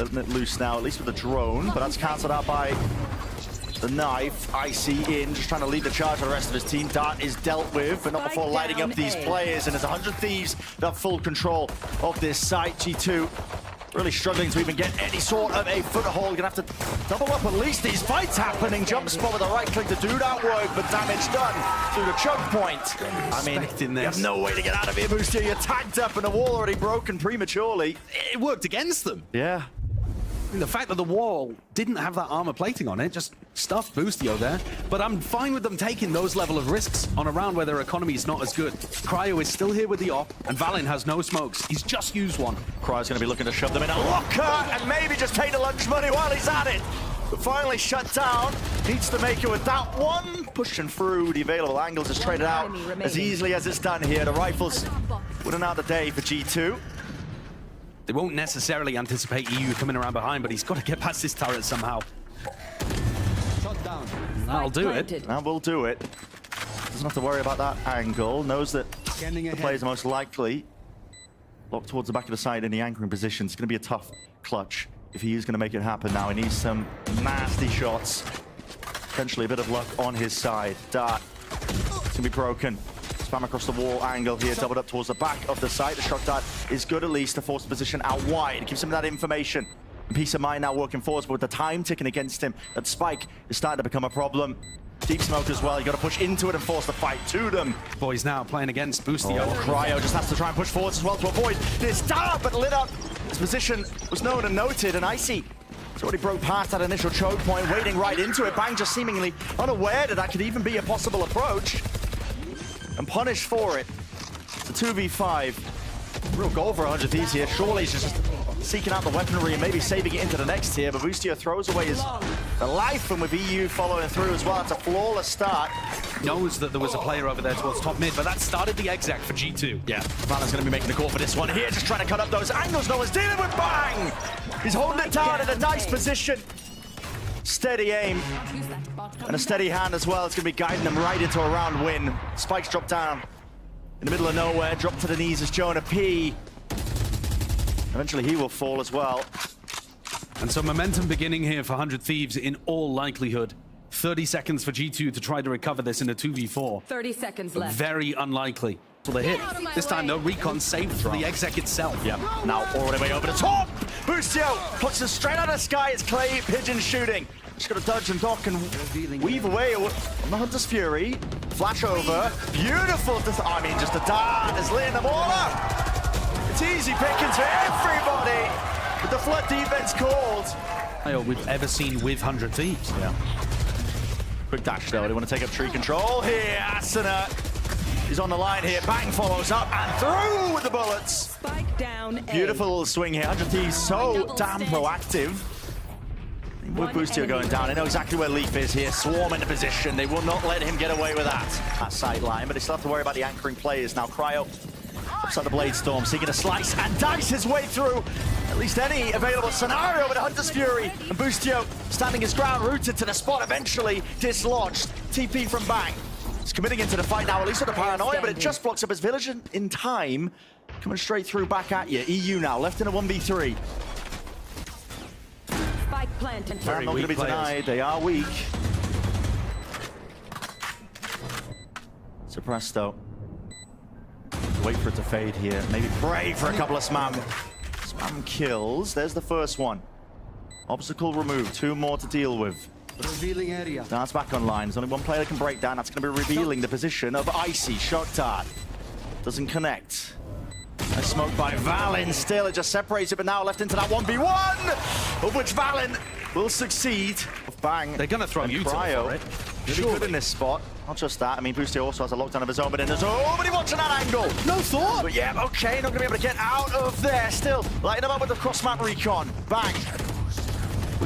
letting it loose now, at least with the drone, but that's cancelled out by the knife. Icy in, just trying to lead the charge for the rest of his team. Dart is dealt with, but not before lighting up these players, and there's 100 Thieves that have full control of this site. G2 really struggling to even get any sort of a foothold. Gonna have to double up at least. These fights happening. Jump spot with the right click to do that work, but damage done through the choke point. I mean, you have no way to get out of here, Boostio. You're tagged up and the wall already broken prematurely. It worked against them. Yeah. I mean, the fact that the wall didn't have that armor plating on it just stuffed Boostio there. But I'm fine with them taking those level of risks on a round where their economy is not as good. Cryo is still here with the op, and Valin has no smokes. He's just used one. Cryo's going to be looking to shove them in a locker and maybe just take the lunch money while he's at it. But finally shut down. Needs to make it with that one. Pushing through the available angles is traded out as easily as it's done here. The rifles wouldn't out the day for G2. They won't necessarily anticipate EU coming around behind, but he's got to get past this turret somehow. Shot down. That'll do it. That will do it. Doesn't have to worry about that angle. Knows that the players are most likely locked towards the back of the side in the anchoring position. It's going to be a tough clutch if he is going to make it happen now. He needs some nasty shots. Potentially a bit of luck on his side. Dart. It's going to be broken. Spam across the wall angle here, doubled up towards the back of the site. The shock dart is good at least to force the position out wide. It gives him that information. And peace of mind now working forwards, but with the time ticking against him, that spike is starting to become a problem. Deep smoke as well. You got to push into it and force the fight to them. Boys now playing against Boostio. Cryo just has to try and push forwards as well to avoid this dart, but lit up. His position was known and noted, and Icy has already broke past that initial choke point, wading right into it. Bang just seemingly unaware that that could even be a possible approach. And punished for it. It's a 2v5. Real goal for 100 Thieves here. Surely he's just seeking out the weaponry and maybe saving it into the next tier, but Boostio throws away the life, and with EU following through as well, it's a flawless start. Knows that there was a player over there towards top mid, but that started the exec for G2. Yeah, Valen's going to be making the call for this one here, just trying to cut up those angles. No one's dealing with. Bang! He's holding it down in a nice position. Steady aim and a steady hand as well. It's going to be guiding them right into a round win. Spikes drop down in the middle of nowhere, drop to the knees as Jonah P. Eventually he will fall as well. And so momentum beginning here for 100 Thieves in all likelihood. 30 seconds for G2 to try to recover this in a 2v4. 30 seconds left. Very unlikely. So they hit. This time though, recon saved for the exec itself. Yeah, now all the way over the top. Boostio puts it straight out of the sky. It's Clay Pigeon shooting. Just got to dodge and dock and weave away on the Hunter's Fury. Flash over. Beautiful. I mean, just a dart is laying them all up. It's easy pickings for everybody. With the flood defense called. We've ever seen with 100 Thieves. Yeah. Quick dash though. They want to take up tree control here. Asuna is on the line here. Bang follows up and through with the bullets. Spike down. Beautiful little swing here. 100 Thieves so damn proactive. With Boostio going down, they know exactly where Leaf is here. Swarm into position. They will not let him get away with that sideline, but they still have to worry about the anchoring players. Now Cryo outside the Blade Storm, seeking to slice and dice his way through at least any available scenario with Hunter's Fury. And Boostio standing his ground, rooted to the spot, eventually dislodged. TP from Bang. He's committing into the fight now, at least with the paranoia, but it just blocks up his village in time. Coming straight through back at you. EU now, left in a 1v3. Very not going to be denied. They are weak. Suppresto. Wait for it to fade here. Maybe pray for a couple of spam kills. There's the first one. Obstacle removed. 2 more to deal with. Revealing area. Now it's back online. There's only one player that can break down. That's going to be revealing the position of Icy. Shock dart. Doesn't connect. A smoke by Valin. Still, it just separates it, but now left into that 1v1, of which Valin will succeed. Bang. They're going to throw you Cryo. Really good in this spot. Not just that. I mean, Boostio also has a lockdown of his own, but there's nobody watching that angle. No thought. But yeah, okay, not going to be able to get out of there. Still, lighting him up with the cross-map recon. Bang.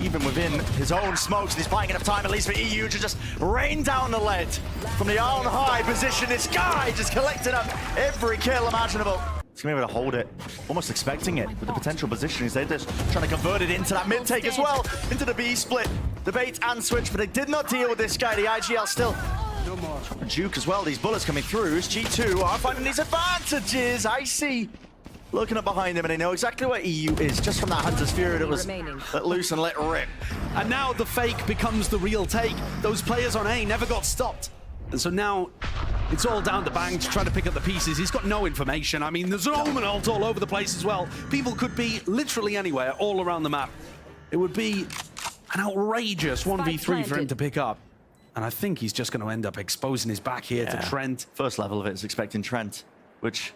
Even within his own smokes, and he's buying enough time at least for EU to just rain down the lead from the on high position. This guy just collecting up every kill imaginable. He's going to be able to hold it, almost expecting it with the potential positionings. They're just trying to convert it into that mid-take as well, into the B split. The bait and switch, but they did not deal with this guy. The IGL still trying to juke as well. These bullets coming through. G2 are finding these advantages. Icy looking up behind him, and they know exactly where EU is, just from that Hunter's Fury that was Remaining. let loose and let rip. And now the fake becomes the real take. Those players on A never got stopped. And so now it's all down to Bang to try to pick up the pieces. He's got no information. I mean, there's an Omen ult all over the place as well. People could be literally anywhere, all around the map. It would be an outrageous 1v3 for him to pick up. And I think he's just going to end up exposing his back here to Trent. First level of it is expecting Trent, which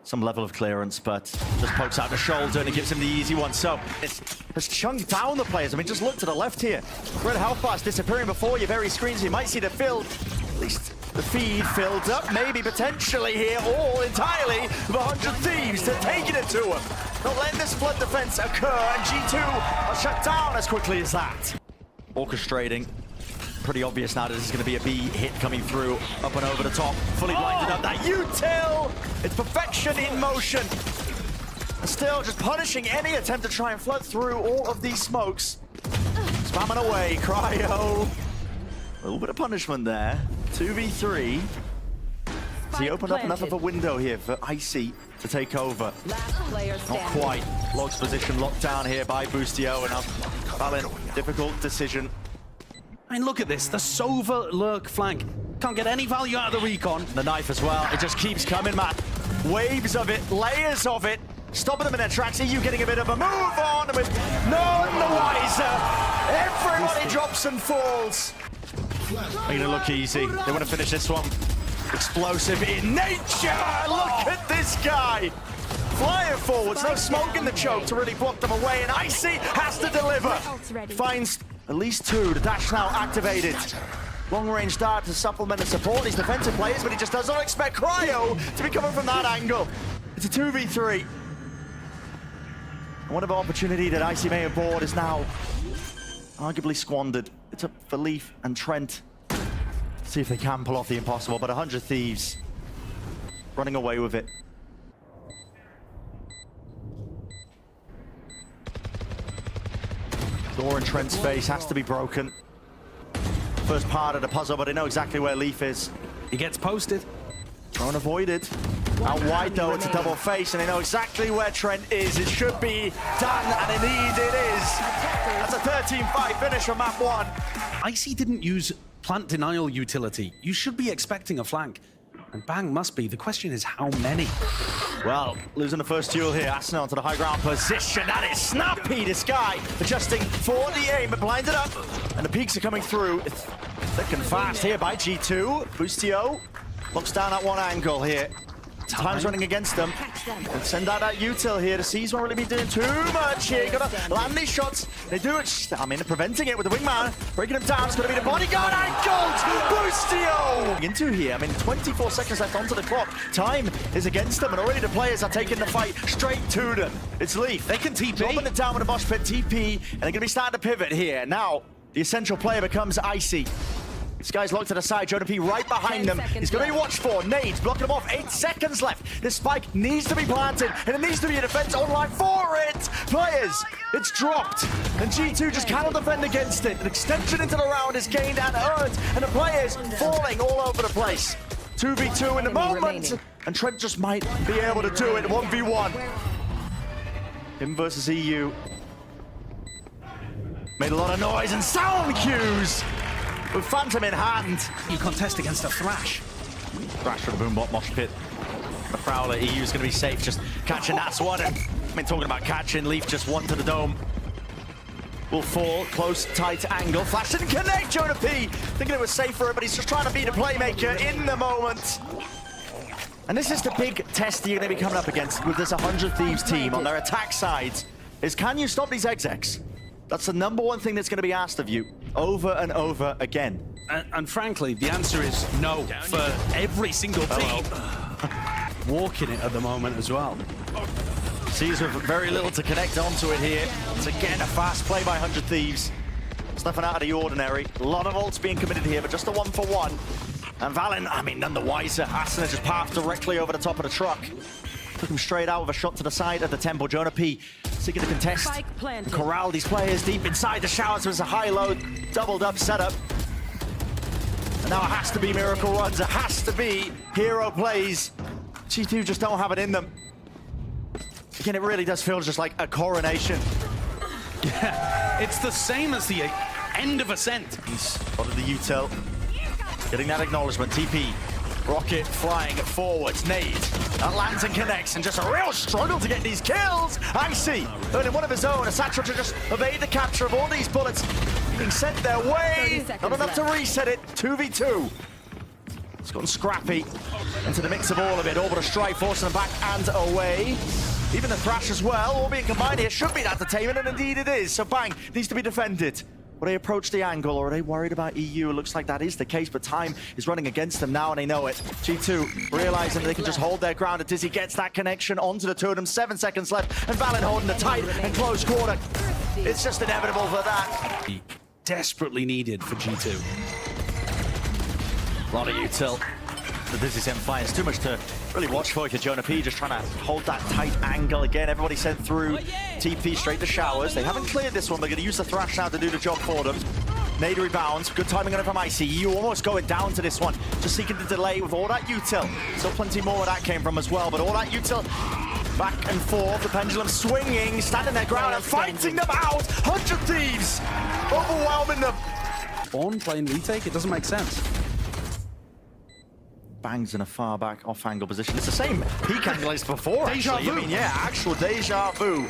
some level of clearance, but just pokes out the shoulder and it gives him the easy one. So it's chunked down the players. I mean, just look to the left here. Red health bars disappearing before your very screens. You might see the fill, at least the feed filled up, maybe potentially here, all entirely the 100 Thieves to taking it to him. Not letting this flood defense occur, and G2 are shut down as quickly as that. Orchestrating. Pretty obvious now that this is going to be a B hit coming through, up and over the top, fully blinded up. That util! It's perfection in motion. And still just punishing any attempt to try and flood through all of these smokes. Spamming away, Cryo. A little bit of punishment there. 2v3. Has he opened up enough of a window here for Icy to take over? Last player Not standing. quite. Log's position locked down here by Boostio, and Valin, difficult decision. I mean, look at this. The Sova lurk flank. Can't get any value out of the recon. The knife as well. It just keeps coming, man. Waves of it, layers of it. Stopping them in their tracks. EU getting a bit of a move on with none the wiser. Everybody drops and falls. Made it look easy. They want to finish this one. Explosive in nature. Look at this guy. Flying forwards. No smoke in the choke to really block them away. And Icy has to deliver. Finds at least two. The dash now activated. Long-range dart to supplement and support these defensive players, but he just does not expect Cryo to be coming from that angle. It's a 2v3. Whatever opportunity that Icy may have bought is now arguably squandered. It's up for Leaf and Trent. See if they can pull off the impossible, but 100 Thieves running away with it. Door in Trent's face has to be broken. First part of the puzzle, but they know exactly where Leaf is. He gets posted. Drone avoided. Out wide though, it's a double face, and they know exactly where Trent is. It should be done, and indeed it is. That's a 13-5 finish on map 1. Icy didn't use plant denial utility. You should be expecting a flank. And Bang must be. The question is how many? Well, losing the first duel here. Asna onto the high ground position. That is snappy, this guy. Adjusting for the aim, but blinded up. And the peaks are coming through. It's thick and fast here by G2. Boostio looks down at one angle here. Time's running against them. Let's send out that util here. The C's won't really be doing too much here. Gotta land these shots. They do it. I mean, they're preventing it with the wingman. Breaking him down. It's gonna be the bodyguard. Angled! Boostio! Into here. I mean, 24 seconds left onto the clock. Time is against them, and already the players are taking the fight straight to them. It's Leaf. They can TP. Dropping it down with a Mosh Pit TP, and they're gonna be starting to pivot here. Now, the essential player becomes Icy. This guy's locked to the side, Jonah P right behind them. He's going to be watched for. Nades blocking him off. 8 seconds left. This spike needs to be planted, and it needs to be a defense online for it. Players, it's dropped, and G2 just cannot defend against it. An extension into the round is gained and earned, and the players falling all over the place. 2v2 in the moment, and Trent just might be able to do it. 1v1. Him versus EU. Made a lot of noise and sound cues. With Phantom in hand. You contest against a Thrash. Thrash for the Boombot Mosh Pit. The Prowler, EU's going to be safe, just catching that one. And, I mean, talking about catching, Leaf just one to the dome. Will fall, close, tight angle. Flash didn't connect, Jonah P. Thinking it was safe for him, but he's just trying to beat a playmaker in the moment. And this is the big test you're going to be coming up against with this 100 Thieves team on their attack sides, is can you stop these execs? That's the #1 thing that's going to be asked of you over and over again. And frankly, the answer is no for every single team. Walking it at the moment as well. Sees with very little to connect onto it here. It's again a fast play by 100 Thieves. It's nothing out of the ordinary. A lot of ults being committed here, but just a 1-for-1. And Valen, I mean, none the wiser. Asuna just passed directly over the top of the truck. Took him straight out with a shot to the side of the temple. Jonah P seeking to contest. Corral these players deep inside the showers. There's a high-low, doubled-up setup. And now it has to be miracle runs. It has to be hero plays. G2 just don't have it in them. Again, it really does feel just like a coronation. Yeah, it's the same as the end of Ascent. He's spotted the util. Getting that acknowledgement. TP. Rocket flying forwards. Nade. That lands and connects, and just a real struggle to get these kills. Icy earning one of his own. A Satchel to just evade the capture of all these bullets being sent their way. Not enough to reset it. 2v2. It's gotten scrappy into the mix of all of it. Orbital strike forcing them back and away. Even the Thrash as well, all being combined here, should be an entertainment, and indeed it is. So Bang needs to be defended. Will they approach the angle, or are they worried about EU? It looks like that is the case, but time is running against them now, and they know it. G2 realizing that they can just hold their ground, and Dizzy gets that connection onto the two of them. 7 seconds left, and Valen holding the tight and close quarter. It's just inevitable for that. Desperately needed for G2. A lot of util. The Dizzy sent flying. It's too much to really watch for Jonah P. Just trying to hold that tight angle again. Everybody sent through. TP straight to showers. They haven't cleared this one. They're going to use the Thrash now to do the job for them. Nade rebounds. Good timing on it from Icy. You almost going down to this one. Just seeking the delay with all that util. Still plenty more where that came from as well. But all that util back and forth. The pendulum swinging, standing their ground and fighting them out. 100 Thieves overwhelming them. Spawn playing retake, it doesn't make sense. Bangs in a far back off-angle position. It's the same peak angle as before, actually. I mean, yeah, actual deja vu.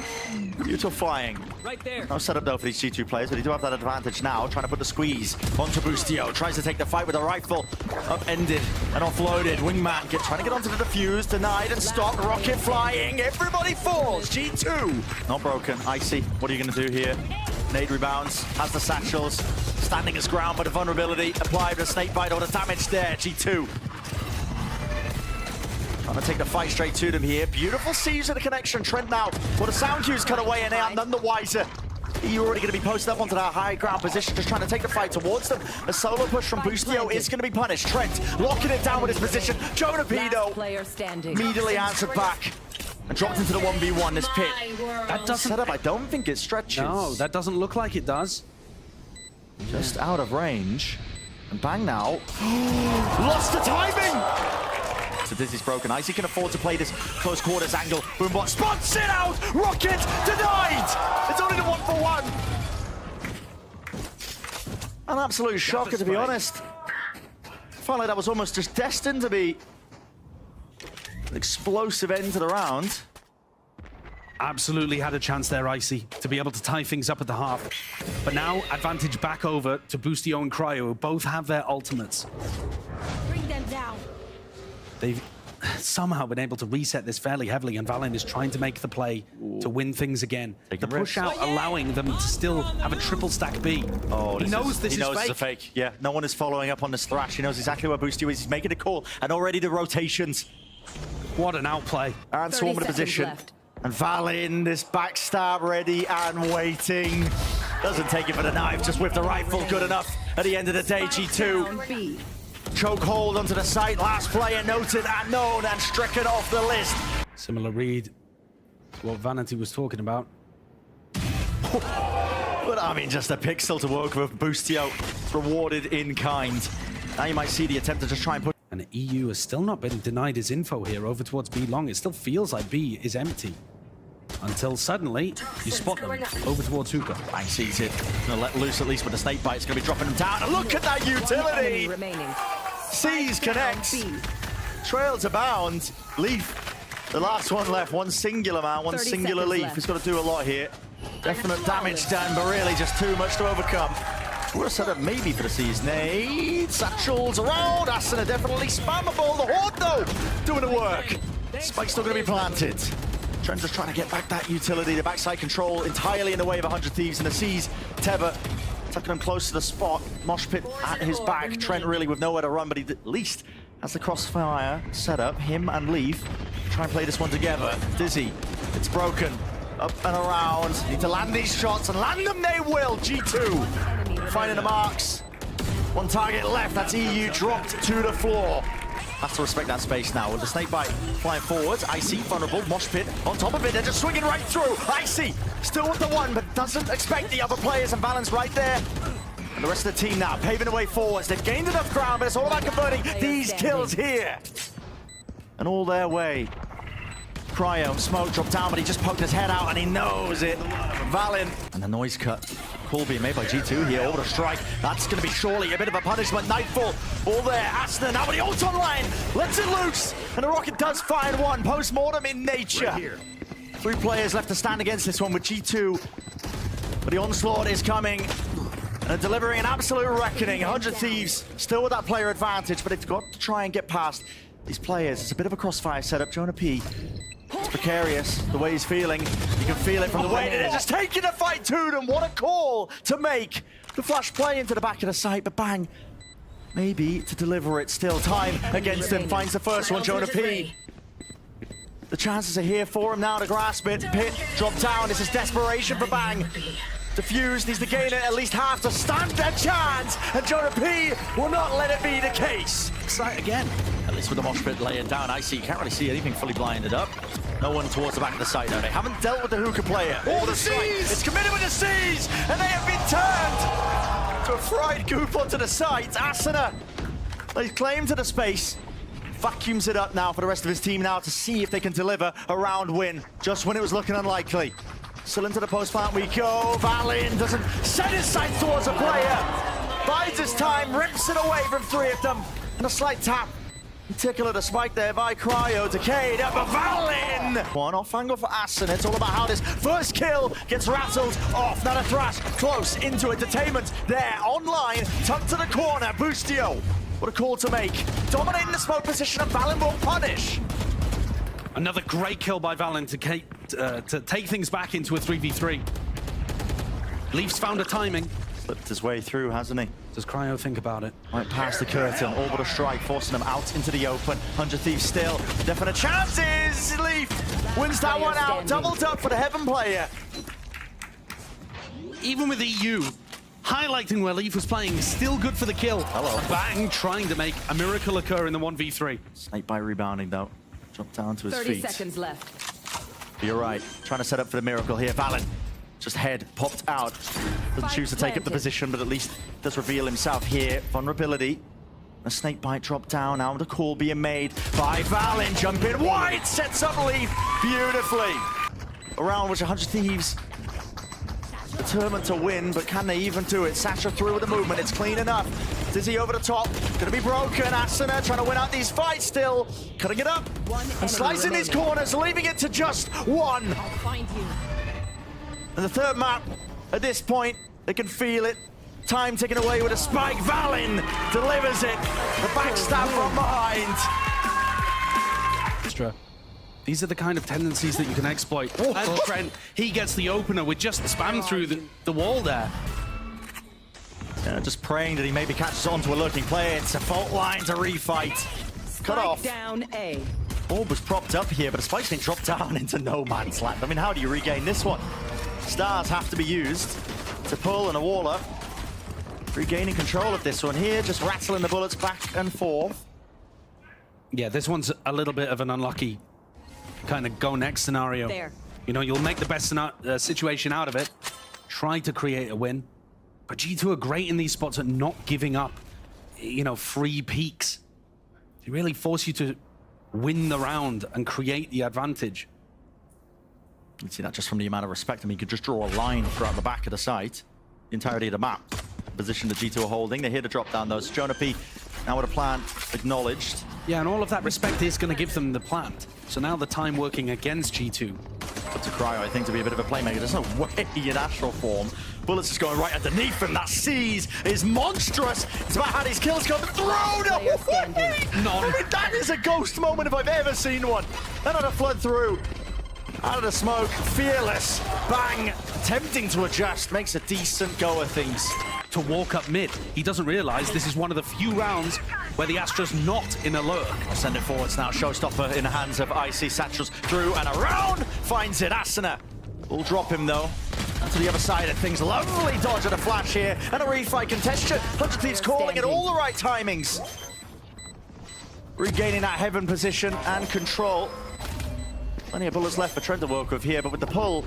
Util flying. Right there. No setup, though, for these G2 players, but they do have that advantage now, trying to put the squeeze onto Boostio. Tries to take the fight with a rifle. Upended and offloaded. Wingman trying to get onto the defuse. Denied and stopped. Rocket flying. Everybody falls. G2. Not broken. Icy, what are you going to do here? Nade rebounds. Has the satchels. Standing his ground, but the vulnerability applied with a snake bite or the damage there. G2. Trying to take the fight straight to them here. Beautiful sees of the connection. Trent now. Well, the sound cues cut away, and they are none the wiser. You're already going to be posted up onto that high ground position, just trying to take the fight towards them. A solo push from Boostio is going to be punished. Trent locking it down with his position. Jonah P, though, immediately answered back and dropped into the 1v1. This pit. That doesn't set up. I don't think it stretches. No, that doesn't look like it does. Just out of range. And Bang now. Lost the timing! So Dizzy's broken. Icy can afford to play this close quarters angle. Boombot spots it out! Rocket denied! It's only the 1-for-1. An absolute shocker, to be honest. Felt like that was almost just destined to be an explosive end to the round. Absolutely had a chance there, Icy, to be able to tie things up at the half. But now, advantage back over to Boostio and Cryo, who both have their ultimates. Bring them down. They've somehow been able to reset this fairly heavily, and Valen is trying to make the play to win things again. Taking the push out allowing them to still have a triple stack B. Oh, he knows this is fake. It's a fake. Yeah, no one is following up on this Thrash. He knows exactly where Boostio is. He's making a call, and already the rotations. What an outplay. And swarm in position. Left. And Valen, this backstab ready and waiting. Doesn't take it for the knife, just with the rifle. Good enough at the end of the day, G2. Choke hold onto the site. Last player noted and known and stricken off the list. Similar read to what Vanity was talking about. But I mean, just a pixel to work with. Boostio rewarded in kind. Now you might see the attempt to just try and put. And the EU has still not been denied his info here over towards B long. It still feels like B is empty. Until suddenly, you spot them over towards Hookah. Bang sees it. Gonna let loose at least with the snake bite. It's gonna be dropping them down. And look at that utility! Sees connects. Trail to bound. Leaf. The last one left. One singular man, one singular Leaf. He's got to do a lot here. Definite damage done, but really just too much to overcome. We're set up maybe for the Seas. Nade. Satchels around. Asuna definitely spammable. The Horde, though, doing the work. Spike's still going to be planted. Trent just trying to get back that utility. The backside control entirely in the way of 100 Thieves. And the Seas, Teba, tucking him close to the spot. Mosh pit at his back. Trent really with nowhere to run, but he at least has the crossfire set up. Him and Leaf try and play this one together. Dizzy, it's broken. Up and around. Need to land these shots, and land them they will. G2 finding the marks. One target left. That's EU dropped to the floor. Has to respect that space now with the snake bite flying forwards. Icy vulnerable. Mosh pit on top of it. They're just swinging right through. Icy still with the one, but doesn't expect the other players, and Balance right there. And the rest of the team now paving the way forwards. They've gained enough ground, but it's all about converting these kills here. And all their way. Cryo, smoke dropped down, but he just poked his head out and he knows it. Valen. And the noise cut. Call being made by G2 here. Order strike. That's going to be surely a bit of a punishment. Nightfall. All there. Aston now with the ult online. Lets it loose. And the rocket does find one. Post-mortem in nature. Right here. 3 players left to stand against this one with G2. But the onslaught is coming. And delivering an absolute reckoning. 100 Thieves still with that player advantage, but they've got to try and get past these players. It's a bit of a crossfire setup. Jonah P. It's precarious, the way he's feeling. You can feel it from the way they're just taking the fight to them. What a call to make. The flash play into the back of the site, but bang. Maybe to deliver it. Still time against him. Finds the first one, Jonah P. The chances are here for him now to grasp it. Pit, drop down. This is desperation for Bang. Diffused, needs to gain it at least half to stand their chance. And Jonah P will not let it be the case. Sight again. At least with the mosh pit laying down, I see, can't really see anything fully blinded up. No one towards the back of the site though. They haven't dealt with the hookah player. Oh, the Seas! It's committed with the Seas! And they have been turned to a fried goop onto the site. Asuna lays claim to the space. Vacuums it up now for the rest of his team now to see if they can deliver a round win. Just when it was looking unlikely. Still into the post plant we go. Valen doesn't set his sights towards a player. Bides his time, rips it away from 3 of them. And a slight tap. Tickle at a spike there by Cryo. Decayed up a Valen. One off angle for Aston. It's all about how this first kill gets rattled off. Now the Thrash close into it. Detainment there online. Tucked to the corner. Boostio. What a call to make. Dominating the smoke position and Valen will punish. Another great kill by Valen to take things back into a 3v3. Leafs found a timing. Slipped his way through, hasn't he? Does Cryo think about it? Right past the curtain, all but a strike, forcing them out into the open. 100 Thieves still. Definite chances! Leaf wins that one out. Doubled up for the Heaven player. Even with EU, highlighting where Leaf was playing, still good for the kill. Hello. Bang, trying to make a miracle occur in the 1v3. Snake by rebounding though. Dropped down to his 30 feet. seconds left. But you're right, trying to set up for the miracle here. Valen, just head popped out. Doesn't choose to take up the position, but at least does reveal himself here. Vulnerability. A snake bite dropped down. Now the call being made by Valen. Jump in wide, sets up Leaf beautifully. Around which 100 Thieves determined to win, but can they even do it? Sasha through with the movement, it's clean enough. Dizzy over the top, gonna be broken. Asuna trying to win out these fights still. Cutting it up and slicing these corners, leaving it to just 1. I'll find you. And the third map, at this point, they can feel it. Time taken away with a spike. Valen delivers it. The backstab from behind. Extra. These are the kind of tendencies that you can exploit. And Trent, he gets the opener with just spam through the wall there. Yeah, just praying that he maybe catches on to a lurking player. It's a fault line to refight. Cut off. Down A. Orb was propped up here, but a spike's been dropped down into no man's land. I mean, how do you regain this one? Stars have to be used to pull and a wall up. Regaining control of this one here, just rattling the bullets back and forth. Yeah, this one's a little bit of an unlucky kind of go next scenario. There. You know, you'll make the best situation out of it. Try to create a win. But G2 are great in these spots at not giving up, you know, free peaks. They really force you to win the round and create the advantage. You can see that just from the amount of respect. I mean, you could just draw a line throughout the back of the site, the entirety of the map. Position the G2 are holding. They're here to drop down those. Jonah P now with a plant acknowledged. Yeah, and all of that respect is going to give them the plant. So now the time working against G2. But to Cryo, I think, to be a bit of a playmaker. There's no way in astral form. Bullets is going right underneath him. That seize is monstrous. It's about how these kills come through. No way! I mean, that is a ghost moment if I've ever seen one. Another flood through. Out of the smoke, fearless. Bang, attempting to adjust. Makes a decent go of things. To walk up mid, he doesn't realize this is one of the few rounds where the Astra's not in a lurk. I'll send it forwards now. Showstopper in the hands of Icy. Satchels through and around. Finds it. Asuna will drop him though. And to the other side of things. Lovely dodge at a flash here. And a refight contestation. 100 Thieves calling it all the right timings. Regaining that heaven position and control. Plenty of bullets left for Trent to work with here, but with the pull,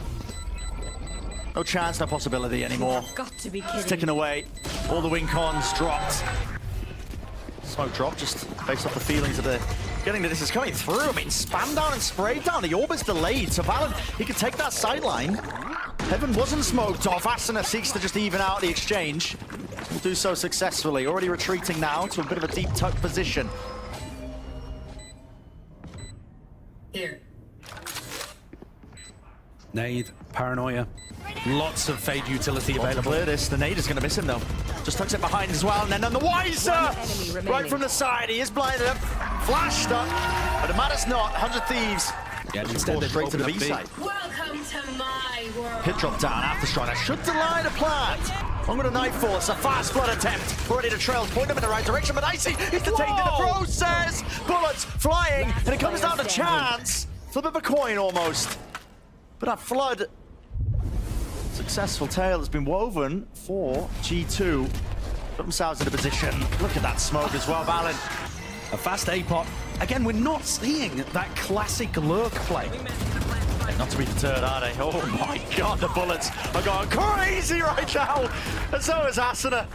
no chance, no possibility anymore. Got to be kidding. It's ticking away. All the win cons dropped. Smoke drop, just based off the feelings of the Getting that this is coming through. I mean, spam down and spray down. The orb is delayed, so Valen, he could take that sideline. Heaven wasn't smoked off. Asuna seeks to just even out the exchange. Will do so successfully. Already retreating now to a bit of a deep tuck position. Here. Nade, paranoia. Lots of fade utility To available. clear this, the nade is going to miss him though. Just tucks it behind as well, and then on the Wiser! enemy remaining. Right from the side, he is blinded up, flashed up, but it matters not. 100 Thieves. Yeah, instead they've Straight to the opened B up side. Welcome to my world. Hit drop down after strike. That should delay the plant. On with a Nightfall. It's a fast flood attempt. Ready to trail. Point him in the right direction, but Icy is detained in the process. Bullets flying, and it comes down to chance. Flip of a coin almost. But that flood. Successful tale has been woven for G2. Put themselves in a position. Look at that smoke as well, Valen. A fast A-pot. Again, we're not seeing that classic lurk play. Not to be deterred, are they? Oh my god, the bullets are going crazy right now. And so is Asuna.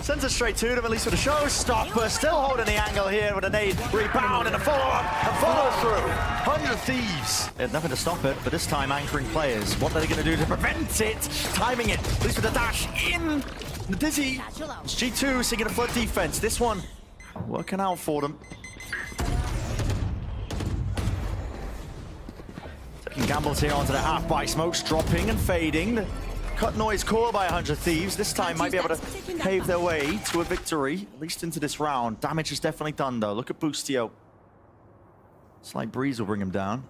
Sends it straight to them, at least with a showstopper. Still holding the angle here with a nade rebound and a follow-up and follow-through. 100 Thieves. They had nothing to stop it, but this time anchoring players. What are they going to do to prevent it? Timing it, at least with the dash in. The Dizzy. It's G2 singing a flood defense. This one working out for them. Taking gambles here onto the half by smokes, dropping and fading. The cut noise core by 100 Thieves. This time might be able to pave their way to a victory, at least into this round. Damage is definitely done though. Look at Boostio. Slight breeze will bring him down.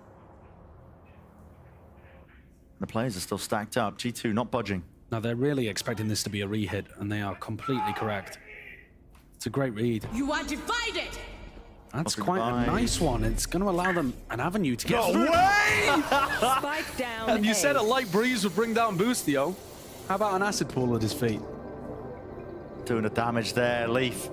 The players are still stacked up. G2 not budging. Now they're really expecting this to be a re-hit, and they are completely correct. It's a great read. You are divided. That's Lovely quite a divide. nice one. It's going to allow them an avenue to get through. Away! Spike down. And you A. said a light breeze would bring down Boostio. How about an acid pool at his feet? Doing the damage there. Leaf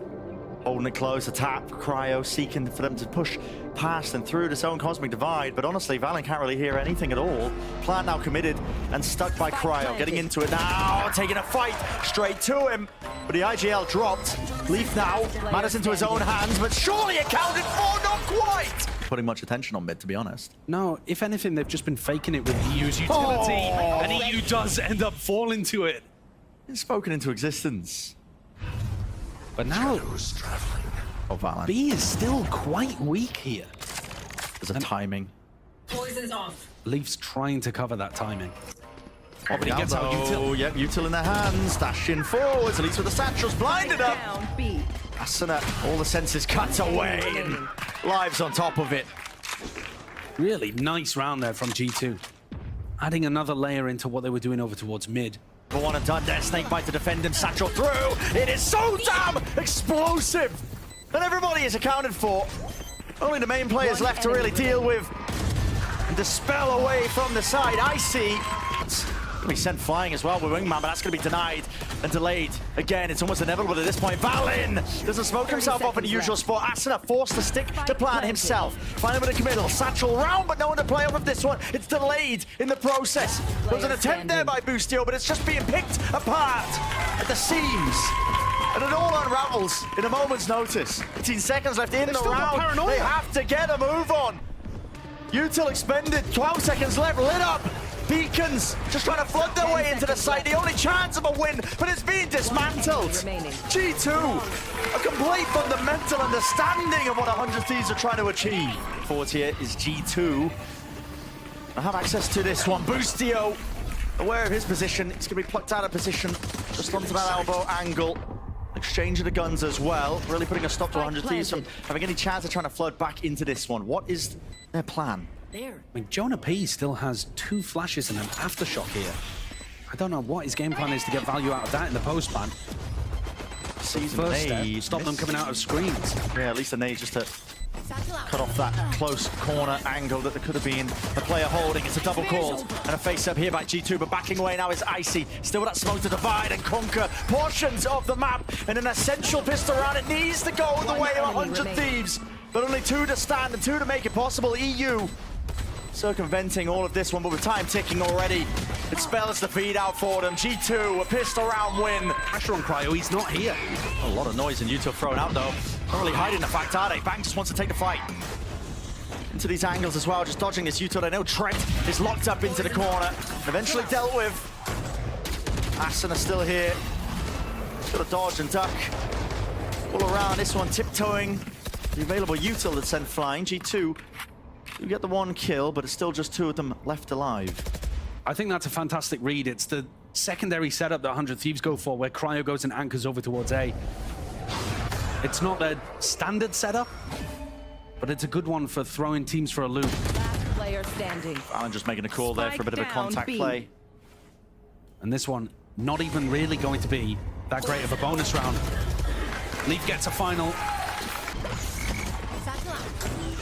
holding it close. A tap. Cryo seeking for them to push past and through this own cosmic divide. But honestly, Valen can't really hear anything at all. Plant now committed and stuck by Cryo. Getting into it now. Taking a fight straight to him. But the IGL dropped. Leaf now matters into his own hands, but surely accounted for, not quite. Putting much attention on mid, to be honest. No, if anything, they've just been faking it with EU's utility. And EU does end up falling to it. It's spoken into existence. But now, Oh, Valen. B is still quite weak here. There's a timing. Poison's off. Leaf's trying to cover that timing. Oh, but he gets out util. Yep, util in their hands. Dashing forwards, at least with the satchels blinded up. Down B. Asuna, all the senses cut away and lives on top of it. Really nice round there from G2. Adding another layer into what they were doing over towards mid. For one and done there, Snakebite to defend him, satchel through. It is so damn explosive. And everybody is accounted for. Only the main players left to really deal with and dispel away from the side. Icy. It's going to be sent flying as well with Wingman, but that's going to be denied and delayed. Again, it's almost inevitable at this point. Valen doesn't smoke himself off in the usual spot. Asuna forced to stick to plan himself. Finally with a committal. Satchel round, but no one to play off of this one. It's delayed in the process. There was an attempt there by Boostio, but it's just being picked apart at the seams. And it all unravels in a moment's notice. 18 seconds left in the still got round. paranoia. They have to get a move on. Util expended, 12 seconds left, lit up. Beacons just trying to flood their way into the site. The only chance of a win, but it's being dismantled. Remaining. G2, a complete fundamental understanding of what 100 Thieves are trying to achieve. Forward here is G2. I have access to this one. Boostio, aware of his position. He's going to be plucked out of position just onto that elbow angle. Exchange of the guns as well, really putting a stop to 100 Thieves from having any chance of trying to flood back into this one. What is their plan? There. I mean, Jonah P still has 2 flashes and an aftershock here. I don't know what his game plan is to get value out of that in the post plan. Season First step, nade. stop them coming out of screens. Yeah, at least a nade just to cut off that close corner angle that there could have been a player holding. It's a double call and a face up here by G2, but backing away now is Icy. Still with that smoke to divide and conquer portions of the map, and an essential pistol round. It needs to go the way of 100 Thieves, but only 2 to stand and 2 to make it possible. EU circumventing all of this one, but with time ticking already. It spells the feed out for them. G2, a pistol round win. Pressure on Cryo, he's not here. A lot of noise and Yuto thrown out though. Not really hiding the fact, are they? Banks just wants to take the fight. Into these angles as well, just dodging this Yuto. They know Trent is locked up into the corner. Eventually dealt with. Asuna still here. Got to dodge and duck. All around, this one tiptoeing. The available util that's sent flying. G2, you get the one kill, but it's still just two of them left alive. I think that's a fantastic read. It's the secondary setup that 100 Thieves go for, where Cryo goes and anchors over towards A. It's not a standard setup, but it's a good one for throwing teams for a loop. Last player standing. Alan just making a call there for a bit of a contact play. And this one, not even really going to be that great of a bonus round. Leaf gets a final.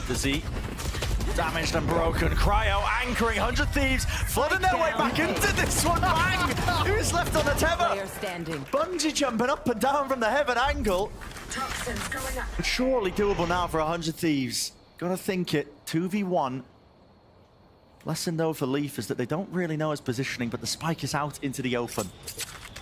The Z, damaged and broken. Cryo anchoring 100 Thieves, flooding their way back into this one. Bang! Who's left on the tether? Player standing. Bungee jumping up and down from the heaven angle. Toxins going up. But surely doable now for 100 Thieves. Gotta think it. 2v1. Lesson though for Leaf is that they don't really know his positioning, but the spike is out into the open.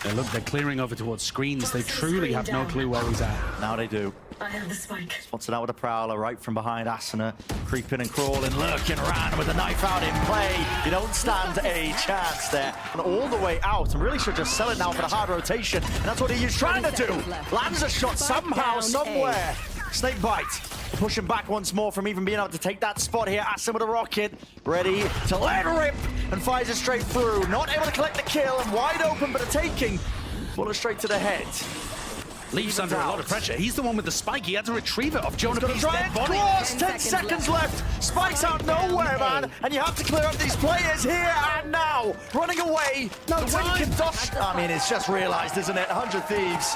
Yeah, look, they're clearing over towards screens. They truly have no clue where he's at. Now they do. I have the spike. Spots it out with a prowler right from behind Asuna. Creeping and crawling, lurking around with the knife out in play. You don't stand a chance there. And all the way out, and really should just sell it now for the hard rotation. And that's what he's trying to do. Lands a shot somehow, somewhere. Snake bite. Pushing back once more from even being able to take that spot here. Asuna with a rocket. Ready to let rip and fires it straight through. Not able to collect the kill and wide open, but a taking. Bullet straight to the head. Leaf's under a lot of pressure. He's the one with the spike. He had to retrieve it off Jonah P's Try dead and body. cross. 10 seconds left. Spike's out nowhere, man. And you have to clear up these players here and now. Running away. No time. I mean, it's just realized, isn't it? 100 Thieves.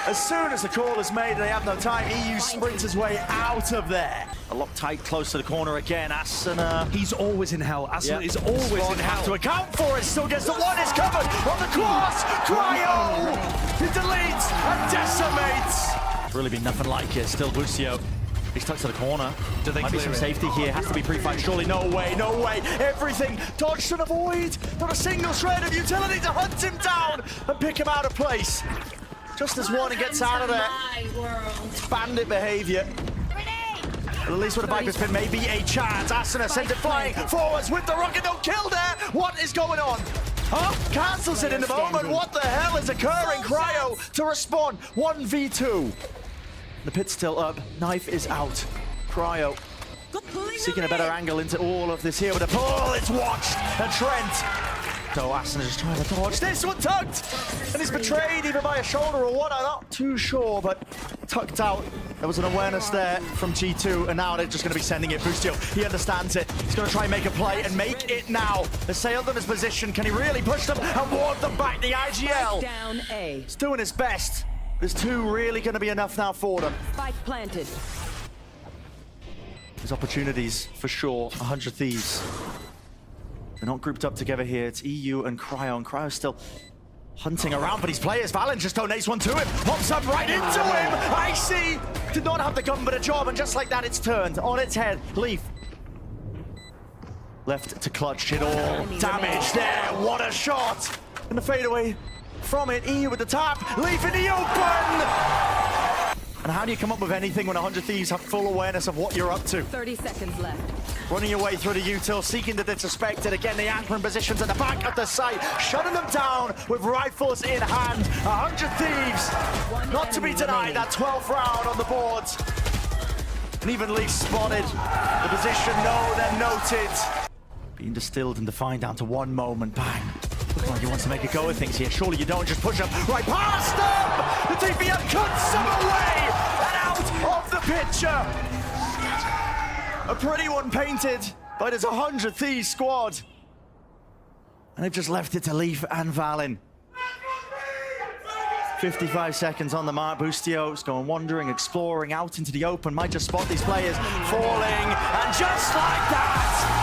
As soon as the call is made, they have no time. EU sprints his way out of there. A lock tight close to the corner again. Asuna. He's always in hell. Asuna is always in Have to hell. account for it. Still gets the one. Is covered on the cross. Cryo. He deletes and decimates. Really been nothing like it. Still Lucio. He's tucked to the corner. Do they Might be clear some it? safety here. Has to be pre-fight. Surely no way, no way. Everything dodged and avoid. Not a single shred of utility to hunt him down and pick him out of place. Just as one gets out of there. My world. Bandit behavior. But at least with a Viper spin, maybe a chance. Asuna sends it flying forwards with the rocket. No kill there. What is going on? Huh? Cancels it in the moment. What the hell is occurring? Cryo to respond. 1v2. The pit's still up. Knife is out. Cryo seeking a better angle into all of this here with a pull. It's watched. And Trent. So Asuna just trying to dodge. This one tucked. And he's betrayed either by a shoulder or what. I'm not too sure, but tucked out. There was an awareness there from G2, and now they're just going to be sending it. Bustio, he understands it. He's going to try and make a play and make it now. Assailed on his position. Can he really push them and ward them back? The IGL Down A. is doing his best. There's two really going to be enough now for them. Spike planted. There's opportunities for sure. 100 Thieves. They're not grouped up together here. It's EU and Cryo. And Cryo's still hunting around for these players. Valen just donates one to him. Pops up right into him. Icy did not have the gun but a job. And just like that, it's turned on its head. Leaf left to clutch it all. Damage there. What a shot. And the fadeaway from it. EU with the tap. Leaf in the open. And how do you come up with anything when 100 Thieves have full awareness of what you're up to? 30 seconds left. Running your way through the util, seeking the disrespected. Again, the anchoring positions at the back of the site, shutting them down with rifles in hand. 100 Thieves, not to be denied, that 12th round on the board. And even Leaf spotted the position, no, then noted. Being distilled and defined down to one moment, bang. Looking like he wants to make a go of things here. Surely you don't just push up right past them! The TPM cuts them away and out of the picture! A pretty one painted, but it's 100 Thieves squad. And they've just left it to Leaf and Valen. 55 seconds on the mark. Bustio's going wandering, exploring out into the open. Might just spot these players falling. And just like that,